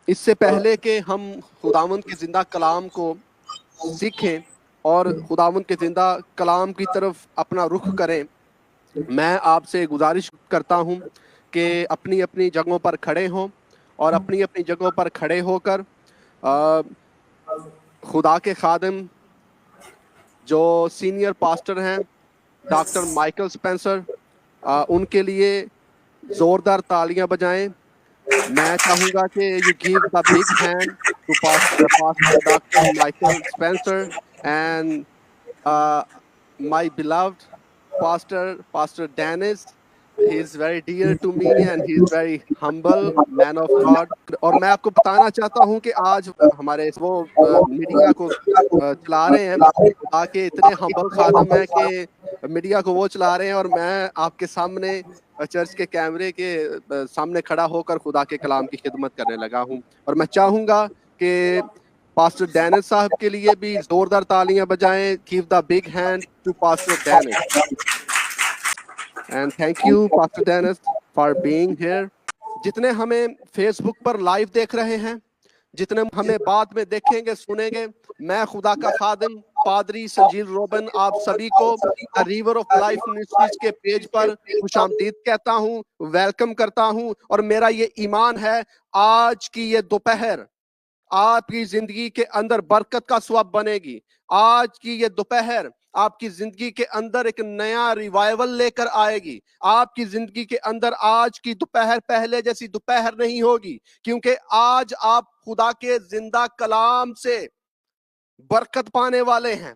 اس سے پہلے کہ ہم خداوند کے زندہ کلام کو سیکھیں اور خداوند کے زندہ کلام کی طرف اپنا رخ کریں، میں آپ سے گزارش کرتا ہوں کہ اپنی اپنی جگہوں پر کھڑے ہوں اور اپنی اپنی جگہوں پر کھڑے ہو کر خدا کے خادم جو سینئر پاسٹر ہیں ڈاکٹر مائیکل سپینسر، ان کے لیے زوردار تالیاں بجائیں۔ میں چاہوں گا کہ you give the big hand to pastor doctor Michael Spencer and my beloved Pastor Dennis. He is very dear to me and he is very humble man of God. اور میں آپ کو بتانا چاہتا ہوں کہ آج ہمارے وہ میڈیا کو چلا رہے ہیں، خدا کے اتنے ہمبل خادم ہیں کہ میڈیا کو وہ چلا رہے ہیں، اور میں آپ کے سامنے چرچ کے کیمرے کے سامنے کھڑا ہو کر خدا کے کلام کی خدمت کرنے لگا ہوں، اور میں چاہوں گا کہ پاسٹر ڈینس صاحب کے لیے بھی زوردار تالیاں بجائیں۔ Give the big hand to Pastor Dennis. And thank you, Pastor Dennis, for being here. جتنے ہمیں فیس بک پر لائیو دیکھ رہے ہیں، جتنے ہمیں بعد میں دیکھیں گے سنیں گے، میں خدا کا خادم پادری سنجیل روبن آپ سبھی کو ریور آف لائف منسٹریز کے پیج پر خوش آمدید کہتا ہوں، ویلکم کرتا ہوں، اور میرا یہ ایمان ہے آج کی یہ دوپہر آپ کی زندگی کے اندر برکت کا سبب بنے گی۔ آج کی یہ دوپہر آپ کی زندگی کے اندر ایک نیا ریوائیول لے کر آئے گی۔ آپ کی زندگی کے اندر آج کی دوپہر پہلے جیسی دوپہر نہیں ہوگی، کیونکہ آج آپ خدا کے زندہ کلام سے برکت پانے والے ہیں۔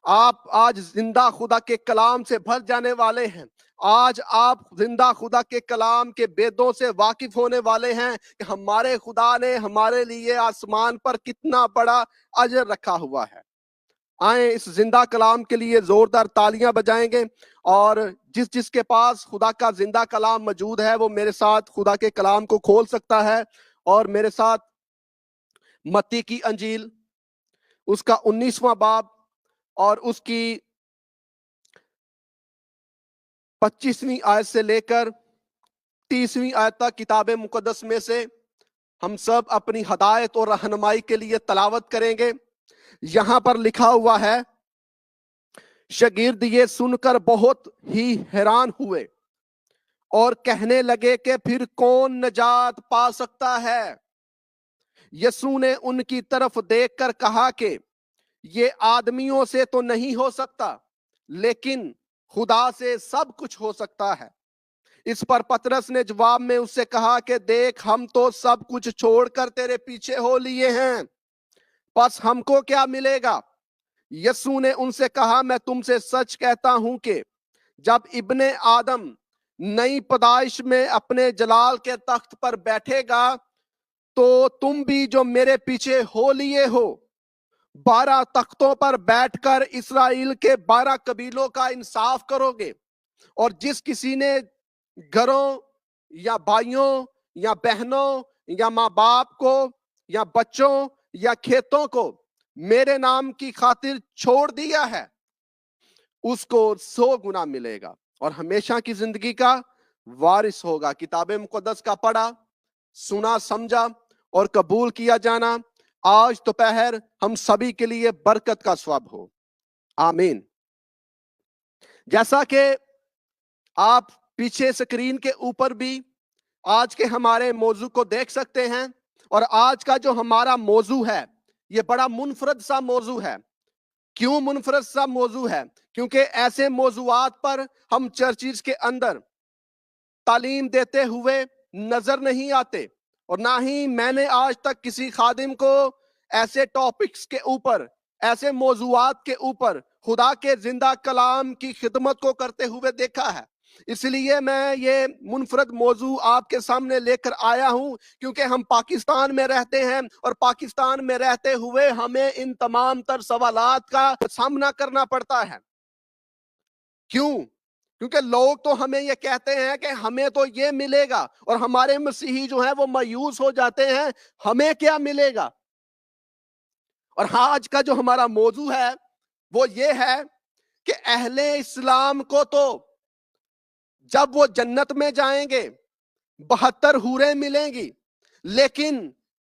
آپ آج زندہ خدا کے کلام سے بھر جانے والے ہیں۔ آج آپ زندہ خدا کے کلام کے بیدوں سے واقف ہونے والے ہیں کہ ہمارے خدا نے ہمارے لیے آسمان پر کتنا بڑا اجر رکھا ہوا ہے۔ آئیں اس زندہ کلام کے لیے زوردار تالیاں بجائیں گے، اور جس کے پاس خدا کا زندہ کلام موجود ہے وہ میرے ساتھ خدا کے کلام کو کھول سکتا ہے اور میرے ساتھ متی کی انجیل اس کا 19واں باب اور اس کی 25ویں آیت سے لے کر 30ویں آیت تک کتاب مقدس میں سے ہم سب اپنی ہدایت اور رہنمائی کے لیے تلاوت کریں گے۔ یہاں پر لکھا ہوا ہے، شاگرد یہ سن کر بہت ہی حیران ہوئے اور کہنے لگے کہ پھر کون نجات پا سکتا ہے؟ یسوع نے ان کی طرف دیکھ کر کہا کہ یہ آدمیوں سے تو نہیں ہو سکتا، لیکن خدا سے سب کچھ ہو سکتا ہے۔ اس پر پطرس نے جواب میں اس سے کہا کہ دیکھ، ہم تو سب کچھ چھوڑ کر تیرے پیچھے ہو لیے ہیں، پس ہم کو کیا ملے گا؟ یسوع نے ان سے کہا، میں تم سے سچ کہتا ہوں کہ جب ابن آدم نئی پیدائش میں اپنے جلال کے تخت پر بیٹھے گا تو تم بھی جو میرے پیچھے ہو لیے ہو 12 تختوں پر بیٹھ کر اسرائیل کے 12 قبیلوں کا انصاف کرو گے، اور جس کسی نے گھروں یا بھائیوں یا بہنوں یا ماں باپ کو یا بچوں یا کھیتوں کو میرے نام کی خاطر چھوڑ دیا ہے، اس کو 100 گنا ملے گا اور ہمیشہ کی زندگی کا وارث ہوگا۔ کتاب مقدس کا پڑھا، سنا، سمجھا اور قبول کیا جانا آج دوپہر ہم سبھی کے لیے برکت کا سبب ہو، آمین۔ جیسا کہ آپ پیچھے سکرین کے اوپر بھی آج کے ہمارے موضوع کو دیکھ سکتے ہیں، اور آج کا جو ہمارا موضوع ہے یہ بڑا منفرد سا موضوع ہے۔ کیوں منفرد سا موضوع ہے؟ کیونکہ ایسے موضوعات پر ہم چرچز کے اندر تعلیم دیتے ہوئے نظر نہیں آتے، اور نہ ہی میں نے آج تک کسی خادم کو ایسے ٹاپکس کے اوپر، ایسے موضوعات کے اوپر خدا کے زندہ کلام کی خدمت کو کرتے ہوئے دیکھا ہے۔ اس لیے میں یہ منفرد موضوع آپ کے سامنے لے کر آیا ہوں، کیونکہ ہم پاکستان میں رہتے ہیں، اور پاکستان میں رہتے ہوئے ہمیں ان تمام تر سوالات کا سامنا کرنا پڑتا ہے۔ کیوں؟ کیونکہ لوگ تو ہمیں یہ کہتے ہیں کہ ہمیں تو یہ ملے گا، اور ہمارے مسیحی جو ہیں وہ مایوس ہو جاتے ہیں، ہمیں کیا ملے گا؟ اور آج کا جو ہمارا موضوع ہے وہ یہ ہے کہ اہل اسلام کو تو جب وہ جنت میں جائیں گے 72 حوریں ملیں گی، لیکن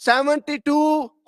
72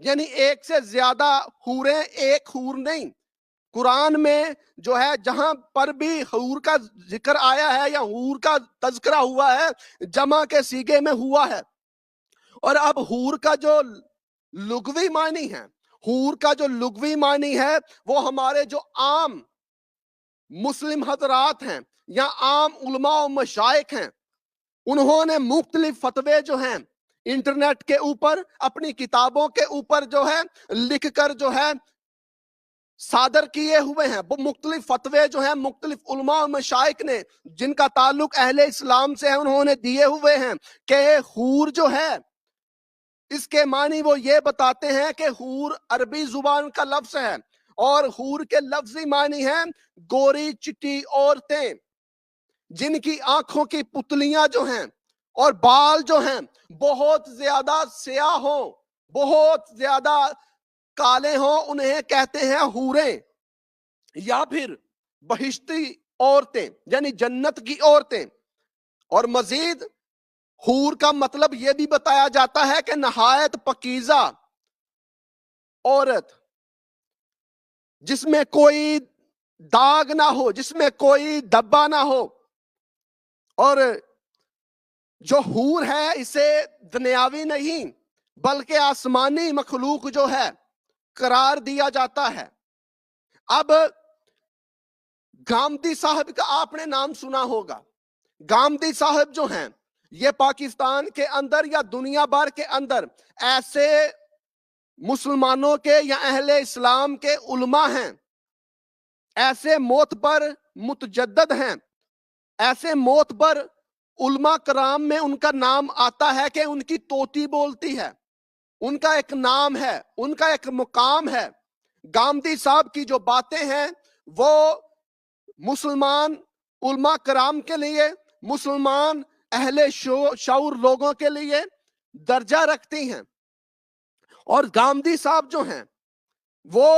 یعنی ایک سے زیادہ حوریں، ایک حور نہیں. قرآن میں جو ہے جہاں پر بھی حور کا ذکر آیا ہے یا حور کا تذکرہ ہوا ہے جمع کے سیغے میں ہوا ہے. اور اب حور کا جو لغوی معنی ہے، حور کا جو لغوی معنی ہے وہ ہمارے جو عام مسلم حضرات ہیں یا عام علماء و مشائخ ہیں، انہوں نے مختلف فتوے جو ہیں انٹرنیٹ کے اوپر، اپنی کتابوں کے اوپر جو ہے لکھ کر جو ہے صادر کیے ہوئے ہیں. وہ مختلف فتوے جو ہیں مختلف علماء و مشائخ نے جن کا تعلق اہل اسلام سے ہے انہوں نے دیے ہوئے ہیں کہ حور جو ہے اس کے معنی وہ یہ بتاتے ہیں کہ حور عربی زبان کا لفظ ہے اور حور کے لفظی معنی ہے گوری چٹی عورتیں جن کی آنکھوں کی پتلیاں جو ہیں اور بال جو ہیں بہت زیادہ سیاہ ہوں، بہت زیادہ کالے ہوں، انہیں کہتے ہیں حوریں. یا پھر بہشتی عورتیں یعنی جنت کی عورتیں. اور مزید حور کا مطلب یہ بھی بتایا جاتا ہے کہ نہایت پاکیزہ عورت جس میں کوئی داغ نہ ہو، جس میں کوئی دبا نہ ہو. اور جو حور ہے اسے دنیاوی نہیں بلکہ آسمانی مخلوق جو ہے قرار دیا جاتا ہے. اب گامدی صاحب کا آپ نے نام سنا ہوگا. گامدی صاحب جو ہیں یہ پاکستان کے اندر یا دنیا بھر کے اندر ایسے مسلمانوں کے یا اہل اسلام کے علماء ہیں، ایسے معتبر متجدد ہیں، ایسے معتبر علماء کرام میں ان کا نام آتا ہے کہ ان کی طوطی بولتی ہے، ان کا ایک نام ہے، ان کا ایک مقام ہے. گامدی صاحب کی جو باتیں ہیں وہ مسلمان علماء کرام کے لیے، مسلمان اہل شعور لوگوں کے لیے درجہ رکھتی ہیں. اور گامدی صاحب جو ہیں وہ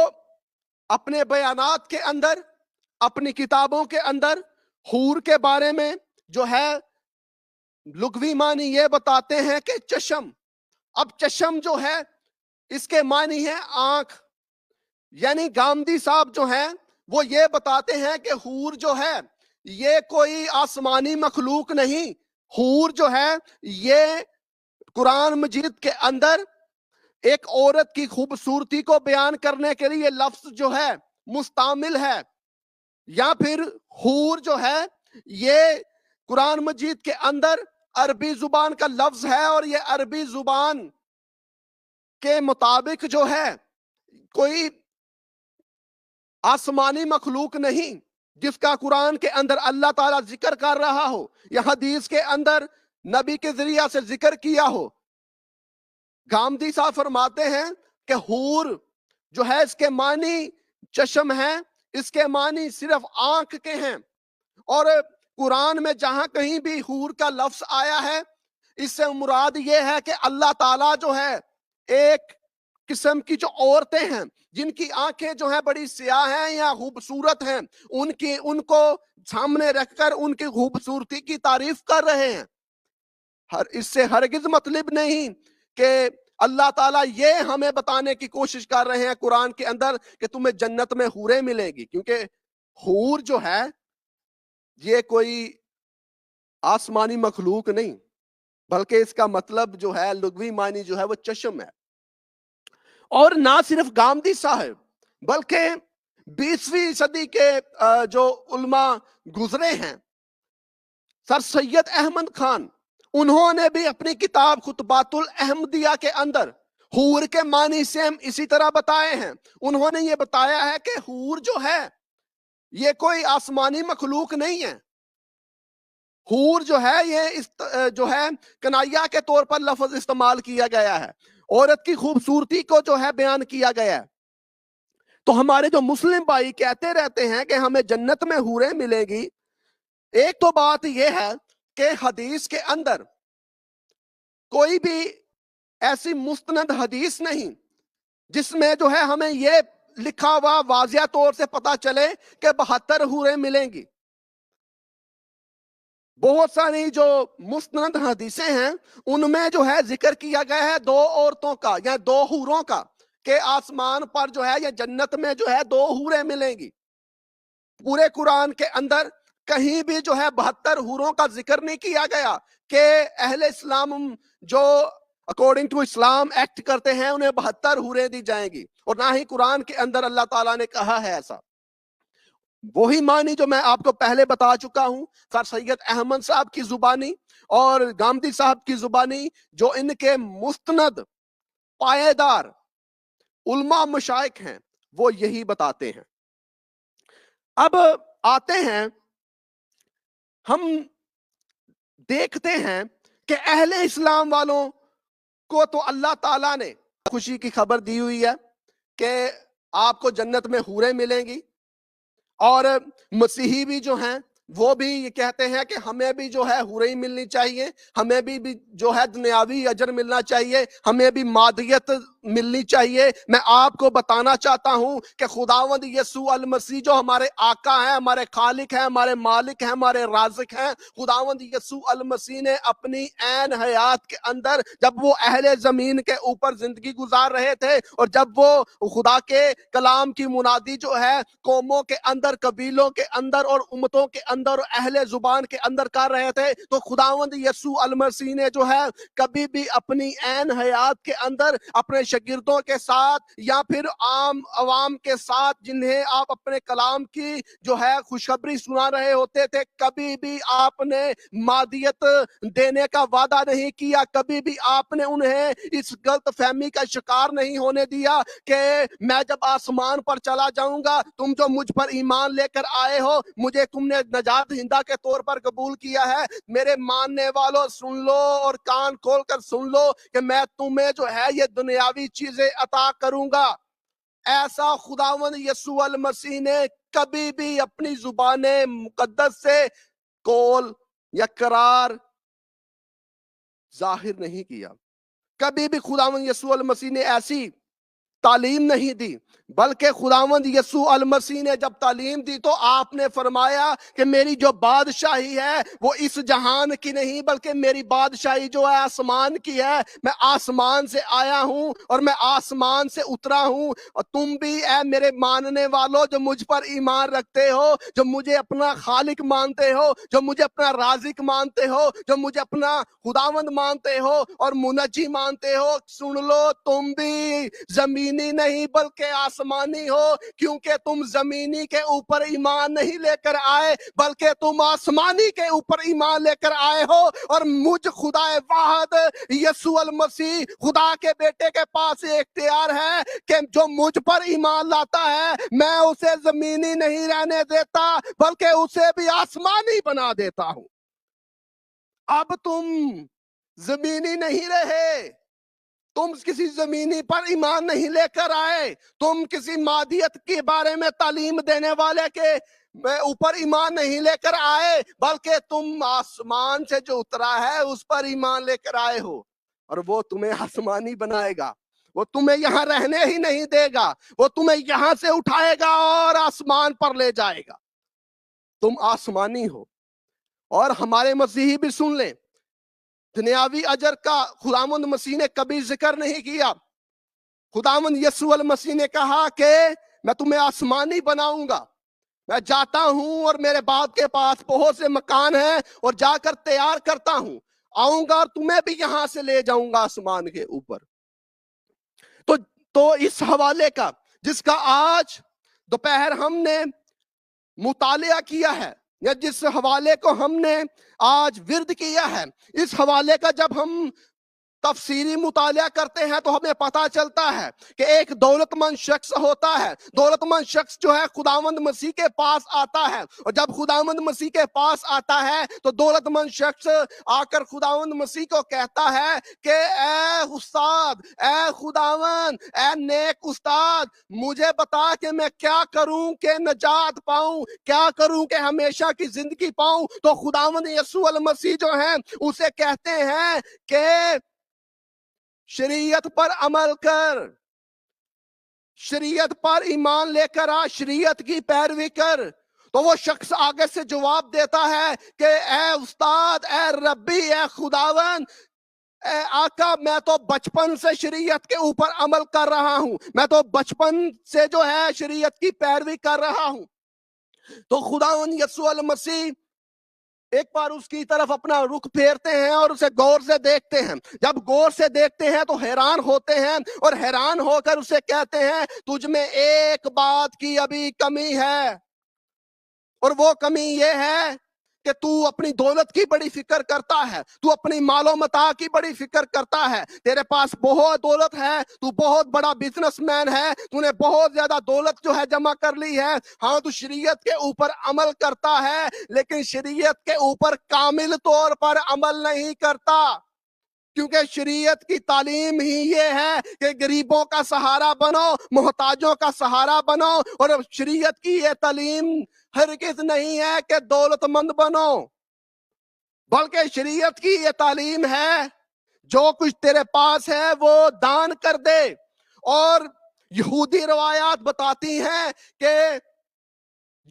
اپنے بیانات کے اندر، اپنی کتابوں کے اندر حور کے بارے میں جو ہے لغوی معنی یہ بتاتے ہیں کہ چشم. اب چشم جو ہے اس کے معنی ہے آنکھ. یعنی گامدی صاحب جو ہیں وہ یہ بتاتے ہیں کہ حور جو ہے یہ کوئی آسمانی مخلوق نہیں. حور جو ہے یہ قرآن مجید کے اندر ایک عورت کی خوبصورتی کو بیان کرنے کے لیے لفظ جو ہے مستعمل ہے. یا پھر حور جو ہے یہ قرآن مجید کے اندر عربی زبان کا لفظ ہے اور یہ عربی زبان کے مطابق جو ہے کوئی آسمانی مخلوق نہیں جس کا قرآن کے اندر اللہ تعالیٰ ذکر کر رہا ہو یا حدیث کے اندر نبی کے ذریعہ سے ذکر کیا ہو. گامدی صاحب فرماتے ہیں کہ حور جو ہے اس کے معنی چشم ہے، اس کے معنی صرف آنکھ کے ہیں. اور قرآن میں جہاں کہیں بھی حور کا لفظ آیا ہے اس سے مراد یہ ہے کہ اللہ تعالیٰ جو ہے ایک قسم کی جو عورتیں ہیں جن کی آنکھیں جو ہیں بڑی سیاہ ہیں یا خوبصورت ہیں ان کو سامنے رکھ کر ان کی خوبصورتی کی تعریف کر رہے ہیں. اس سے ہرگز مطلب نہیں کہ اللہ تعالیٰ یہ ہمیں بتانے کی کوشش کر رہے ہیں قرآن کے اندر کہ تمہیں جنت میں حوریں ملے گی، کیونکہ حور جو ہے یہ کوئی آسمانی مخلوق نہیں بلکہ اس کا مطلب جو ہے لغوی معنی جو ہے وہ چشم ہے. اور نہ صرف گامدی صاحب بلکہ 20ویں صدی کے جو علماء گزرے ہیں، سر سید احمد خان، انہوں نے بھی اپنی کتاب خطبات الاحمدیہ کے اندر حور کے معنی سیم اسی طرح بتائے ہیں. انہوں نے یہ بتایا ہے کہ حور جو ہے یہ کوئی آسمانی مخلوق نہیں ہے. حور جو ہے یہ جو ہے کنائیہ کے طور پر لفظ استعمال کیا گیا ہے، عورت کی خوبصورتی کو جو ہے بیان کیا گیا ہے. تو ہمارے جو مسلم بھائی کہتے رہتے ہیں کہ ہمیں جنت میں حوریں ملیں گی، ایک تو بات یہ ہے کہ حدیث کے اندر کوئی بھی ایسی مستند حدیث نہیں جس میں جو ہے ہمیں یہ لکھا ہوا واضح طور سے پتا چلے کہ 72 حوریں ملیں گی. بہت ساری جو مستند حدیثیں ہیں ان میں جو ہے ذکر کیا گیا ہے دو عورتوں کا یا دو حوروں کا کہ آسمان پر جو ہے یا جنت میں جو ہے دو حوریں ملیں گی. پورے قرآن کے اندر کہیں بھی جو ہے 72 حوروں کا ذکر نہیں کیا گیا کہ اہل اسلام جو اکارڈنگ ٹو اسلام ایکٹ کرتے ہیں انہیں 72 حوریں دی جائیں گی, اور نہ ہی قرآن کے اندر اللہ تعالیٰ نے کہا ہے ایسا. وہی معنی جو میں آپ کو پہلے بتا چکا ہوں سر سید احمد صاحب کی زبانی اور گامدی صاحب کی زبانی, جو ان کے مستند پائیدار علماء مشائق ہیں وہ یہی بتاتے ہیں. اب آتے ہیں, ہم دیکھتے ہیں کہ اہل اسلام والوں کو تو اللہ تعالیٰ نے خوشی کی خبر دی ہوئی ہے کہ آپ کو جنت میں حوریں ملیں گی, اور مسیحی بھی جو ہیں وہ بھی یہ کہتے ہیں کہ ہمیں بھی جو ہے حوریں ملنی چاہیے, ہمیں بھی جو ہے دنیاوی اجر ملنا چاہیے, ہمیں بھی مادیت ملنی چاہیے. میں آپ کو بتانا چاہتا ہوں کہ خداوند یسوع المسیح جو ہمارے آقا ہیں, ہمارے خالق ہیں, ہمارے مالک ہیں, ہمارے رازق ہیں, خداوند یسوع المسیح نے اپنی عین حیات کے اندر جب وہ اہل زمین کے اوپر زندگی گزار رہے تھے, اور جب وہ خدا کے کلام کی منادی جو ہے قوموں کے اندر, قبیلوں کے اندر اور امتوں کے اندر اور اہل زبان کے اندر کر رہے تھے, تو خداوند یسوع المسیح نے جو ہے کبھی بھی اپنی عین حیات کے اندر اپنے شاگردوں کے ساتھ یا پھر عام عوام کے ساتھ جنہیں آپ اپنے کلام کی جو ہے خوشخبری سنا رہے ہوتے تھے, کبھی بھی آپ نے مادیت دینے کا وعدہ نہیں کیا, کبھی بھی آپ نے انہیں اس غلط فہمی کا شکار نہیں ہونے دیا کہ میں جب آسمان پر چلا جاؤں گا, تم جو مجھ پر ایمان لے کر آئے ہو, مجھے تم نے نجات دہندہ کے طور پر قبول کیا ہے, میرے ماننے والوں سن لو اور کان کھول کر سن لو کہ میں تمہیں جو ہے یہ دنیاوی چیزیں عطا کروں گا. ایسا خداوند یسوع المسیح نے کبھی بھی اپنی زبان مقدس سے قول یا قرار ظاہر نہیں کیا. کبھی بھی خداوند یسوع المسیح نے ایسی تعلیم نہیں دی, بلکہ خداوند یسوع المسیح نے جب تعلیم دی تو آپ نے فرمایا کہ میری جو بادشاہی ہے وہ اس جہان کی نہیں بلکہ میری بادشاہی جو ہے آسمان کی ہے. میں آسمان سے آیا ہوں اور میں آسمان سے اترا ہوں, اور تم بھی اے میرے ماننے والوں جو مجھ پر ایمان رکھتے ہو, جو مجھے اپنا خالق مانتے ہو, جو مجھے اپنا رازق مانتے ہو, جو مجھے اپنا خداوند مانتے ہو اور منجی مانتے ہو, سن لو تم بھی زمینی نہیں بلکہ آسمانی ہو, کیونکہ تم زمینی کے اوپر ایمان نہیں لے کر آئے بلکہ تم آسمانی کے اوپر ایمان لے کر آئے ہو. اور مجھ خدا واحد یسوع المسیح خدا کے بیٹے کے پاس اختیار ہے کہ جو مجھ پر ایمان لاتا ہے میں اسے زمینی نہیں رہنے دیتا بلکہ اسے بھی آسمانی بنا دیتا ہوں. اب تم زمینی نہیں رہے, تم کسی زمینی پر ایمان نہیں لے کر آئے, تم کسی مادیت کے بارے میں تعلیم دینے والے کے اوپر ایمان نہیں لے کر آئے بلکہ تم آسمان سے جو اترا ہے اس پر ایمان لے کر آئے ہو, اور وہ تمہیں آسمانی بنائے گا. وہ تمہیں یہاں رہنے ہی نہیں دے گا, وہ تمہیں یہاں سے اٹھائے گا اور آسمان پر لے جائے گا. تم آسمانی ہو. اور ہمارے مسیحی بھی سن لیں, دنیاوی اجر کا خداوند مسیح نے کبھی ذکر نہیں کیا. خداوند یسوع المسیح نے کہا کہ میں تمہیں آسمانی بناؤں گا, میں جاتا ہوں اور میرے باپ کے پاس بہت سے مکان ہیں اور جا کر تیار کرتا ہوں, آؤں گا اور تمہیں بھی یہاں سے لے جاؤں گا آسمان کے اوپر. تو اس حوالے کا جس کا آج دوپہر ہم نے مطالعہ کیا ہے, یا جس حوالے کو ہم نے آج ورد کیا ہے, اس حوالے کا جب ہم تفسیری مطالعہ کرتے ہیں تو ہمیں پتا چلتا ہے کہ ایک دولت مند شخص ہوتا ہے. دولت مند شخص جو ہے خداوند مسیح کے پاس آتا ہے, اور جب خداوند مسیح کے پاس آتا ہے تو دولت مند شخص آ کر خداوند مسیح کو کہتا ہے کہ اے استاد, اے خداوند, اے نیک استاد, مجھے بتا کہ میں کیا کروں کہ نجات پاؤں, کیا کروں کہ ہمیشہ کی زندگی پاؤں. تو خداوند یسوع المسیح جو ہیں اسے کہتے ہیں کہ شریعت پر عمل کر, شریعت پر ایمان لے کر آ, شریعت کی پیروی کر, تو وہ شخص آگے سے جواب دیتا ہے کہ اے استاد، اے ربی، اے خداوند، اے آقا، میں تو بچپن سے شریعت کے اوپر عمل کر رہا ہوں، میں تو بچپن سے جو ہے شریعت کی پیروی کر رہا ہوں۔ تو خداوند یسوع المسیح ایک بار اس کی طرف اپنا رخ پھیرتے ہیں اور اسے غور سے دیکھتے ہیں۔ جب غور سے دیکھتے ہیں تو حیران ہوتے ہیں، اور حیران ہو کر اسے کہتے ہیں تجھ میں ایک بات کی ابھی کمی ہے، اور وہ کمی یہ ہے کہ تو اپنی دولت کی بڑی فکر کرتا ہے، تو اپنی مال و متاع کی بڑی فکر کرتا ہے، تیرے پاس بہت دولت ہے، تو بہت بڑا بزنس مین ہے، تو نے بہت زیادہ دولت جو ہے جمع کر لی ہے، ہاں تو شریعت کے اوپر عمل کرتا ہے لیکن شریعت کے اوپر کامل طور پر عمل نہیں کرتا، کیونکہ شریعت کی تعلیم ہی یہ ہے کہ غریبوں کا سہارا بنو، محتاجوں کا سہارا بنو، اور شریعت کی یہ تعلیم ہرگز نہیں ہے کہ دولت مند بنو، بلکہ شریعت کی یہ تعلیم ہے جو کچھ تیرے پاس ہے وہ دان کر دے۔ اور یہودی روایات بتاتی ہیں کہ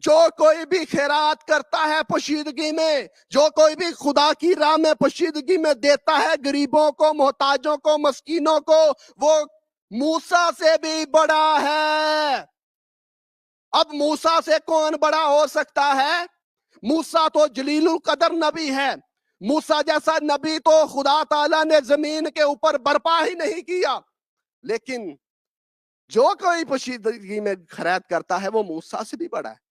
جو کوئی بھی خیرات کرتا ہے پوشیدگی میں، جو کوئی بھی خدا کی راہ میں پوشیدگی میں دیتا ہے غریبوں کو، محتاجوں کو، مسکینوں کو، وہ موسیٰ سے بھی بڑا ہے۔ اب موسیٰ سے کون بڑا ہو سکتا ہے؟ موسیٰ تو جلیل القدر نبی ہے، موسیٰ جیسا نبی تو خدا تعالیٰ نے زمین کے اوپر برپا ہی نہیں کیا، لیکن جو کوئی پوشیدگی میں خیرات کرتا ہے وہ موسیٰ سے بھی بڑا ہے۔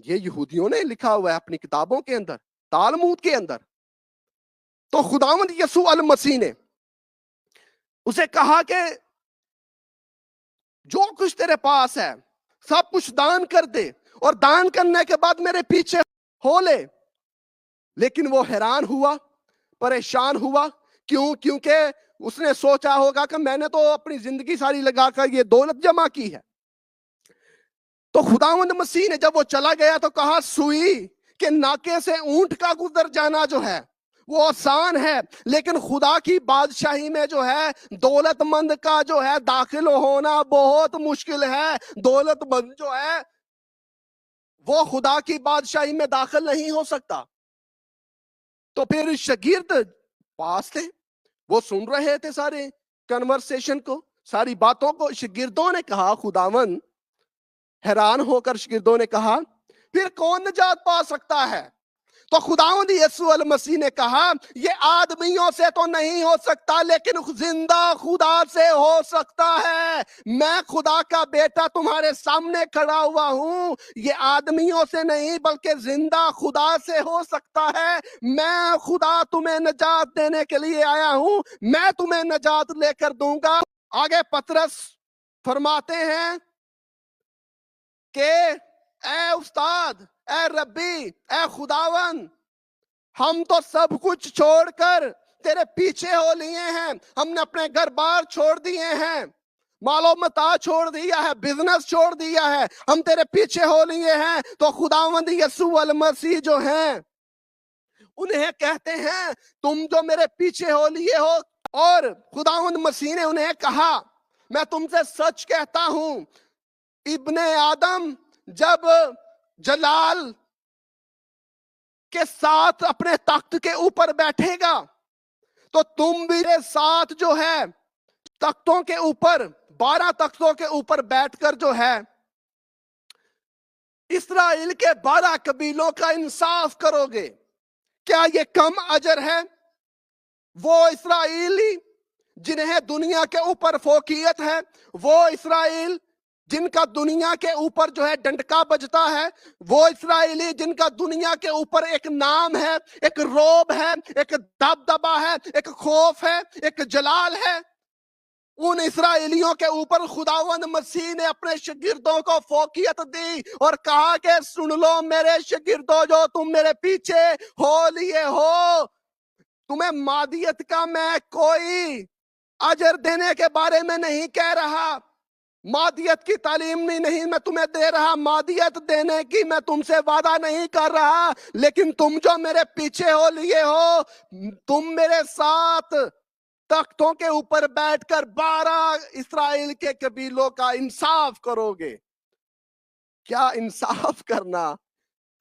یہ یہودیوں نے لکھا ہوا ہے اپنی کتابوں کے اندر، تالمود کے اندر۔ تو خداوند یسوع المسیح نے اسے کہا کہ جو کچھ تیرے پاس ہے سب کچھ دان کر دے، اور دان کرنے کے بعد میرے پیچھے ہو لے۔ لیکن وہ حیران ہوا، پریشان ہوا، کیونکہ اس نے سوچا ہوگا کہ میں نے تو اپنی زندگی ساری لگا کر یہ دولت جمع کی ہے۔ تو خداوند مسیح نے جب وہ چلا گیا تو کہا سوئی کہ ناکے سے اونٹ کا گزر جانا جو ہے وہ آسان ہے، لیکن خدا کی بادشاہی میں جو ہے دولت مند کا جو ہے داخل ہونا بہت مشکل ہے۔ دولت مند جو ہے وہ خدا کی بادشاہی میں داخل نہیں ہو سکتا۔ تو پھر شاگرد پاس تھے، وہ سن رہے تھے سارے کنورسیشن کو، ساری باتوں کو۔ شاگردوں نے کہا خداوند، حیران ہو کر شاگردوں نے کہا پھر کون نجات پا سکتا ہے؟ تو خداوند یسوع المسیح نے کہا یہ آدمیوں سے تو نہیں ہو سکتا لیکن زندہ خدا سے ہو سکتا ہے۔ میں خدا کا بیٹا تمہارے سامنے کھڑا ہوا ہوں، یہ آدمیوں سے نہیں بلکہ زندہ خدا سے ہو سکتا ہے۔ میں خدا تمہیں نجات دینے کے لیے آیا ہوں، میں تمہیں نجات لے کر دوں گا۔ آگے پطرس فرماتے ہیں کہ اے استاد، اے ربی، اے خداوند، ہم تو سب کچھ چھوڑ کر تیرے پیچھے ہو لیے ہیں، ہم نے اپنے گھر بار چھوڑ دیے ہیں، مال و متاع چھوڑ دیا ہے، بزنس چھوڑ دیا ہے، ہم تیرے پیچھے ہو لیے ہیں۔ تو خداوند یسوع المسیح جو ہیں انہیں کہتے ہیں تم جو میرے پیچھے ہو لیے ہو، اور خداوند مسیح نے انہیں کہا میں تم سے سچ کہتا ہوں ابن آدم جب جلال کے ساتھ اپنے تخت کے اوپر بیٹھے گا تو تم بھی میرے ساتھ جو ہے تختوں کے اوپر، 12 تختوں کے اوپر بیٹھ کر جو ہے اسرائیل کے 12 قبیلوں کا انصاف کرو گے۔ کیا یہ کم اجر ہے؟ وہ اسرائیلی جنہیں دنیا کے اوپر فوقیت ہے، وہ اسرائیل جن کا دنیا کے اوپر جو ہے ڈنڈکا بجتا ہے، وہ اسرائیلی جن کا دنیا کے اوپر ایک نام ہے، ایک روب ہے، ایک دبدبا ہے، ایک خوف ہے، ایک جلال ہے، ان اسرائیلیوں کے اوپر خداوند مسیح نے اپنے شاگردوں کو فوقیت دی اور کہا کہ سن لو میرے شاگردوں جو تم میرے پیچھے ہو لیے ہو، تمہیں مادیت کا میں کوئی اجر دینے کے بارے میں نہیں کہہ رہا، مادیت کی تعلیم نہیں میں تمہیں دے رہا، مادیت دینے کی میں تم سے وعدہ نہیں کر رہا، لیکن تم جو میرے پیچھے ہو لیے ہو تم میرے ساتھ تختوں کے اوپر بیٹھ کر 12 اسرائیل کے قبیلوں کا انصاف کرو گے۔ کیا انصاف کرنا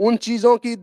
ان چیزوں کی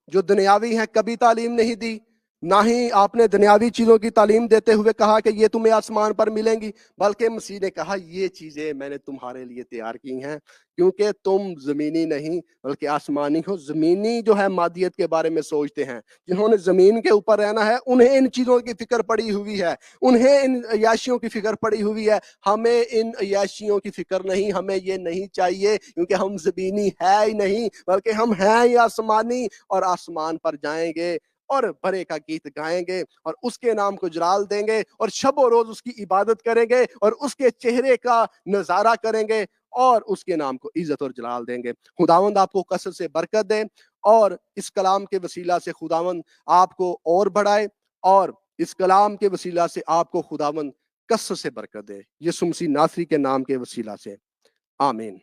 جو دنیاوی ہیں کبھی تعلیم نہیں دی، نہ ہی آپ نے دنیاوی چیزوں کی تعلیم دیتے ہوئے کہا کہ یہ تمہیں آسمان پر ملیں گی، بلکہ مسیح نے کہا یہ چیزیں میں نے تمہارے لیے تیار کی ہیں، کیونکہ تم زمینی نہیں بلکہ آسمانی ہو۔ زمینی جو ہے مادیت کے بارے میں سوچتے ہیں، جنہوں نے زمین کے اوپر رہنا ہے انہیں ان چیزوں کی فکر پڑی ہوئی ہے، انہیں ان عیاشیوں کی فکر پڑی ہوئی ہے۔ ہمیں ان عیاشیوں کی فکر نہیں، ہمیں یہ نہیں چاہیے، کیونکہ ہم زمینی ہے ہی نہیں بلکہ ہم ہیں ہی آسمانی، اور آسمان پر جائیں گے اور بھرے کا گیت گائیں گے اور اس کے نام کو جلال دیں گے اور شب و روز اس کی عبادت کریں گے اور اس کے چہرے کا نظارہ کریں گے اور اس کے نام کو عزت اور جلال دیں گے۔ خداوند آپ کو کثرت سے برکت دے اور اس کلام کے وسیلہ سے خداوند آپ کو اور بڑھائے، اور اس کلام کے وسیلہ سے آپ کو خداوند کثرت سے برکت دے، یسوع مسیح ناصری کے نام کے وسیلہ سے، آمین۔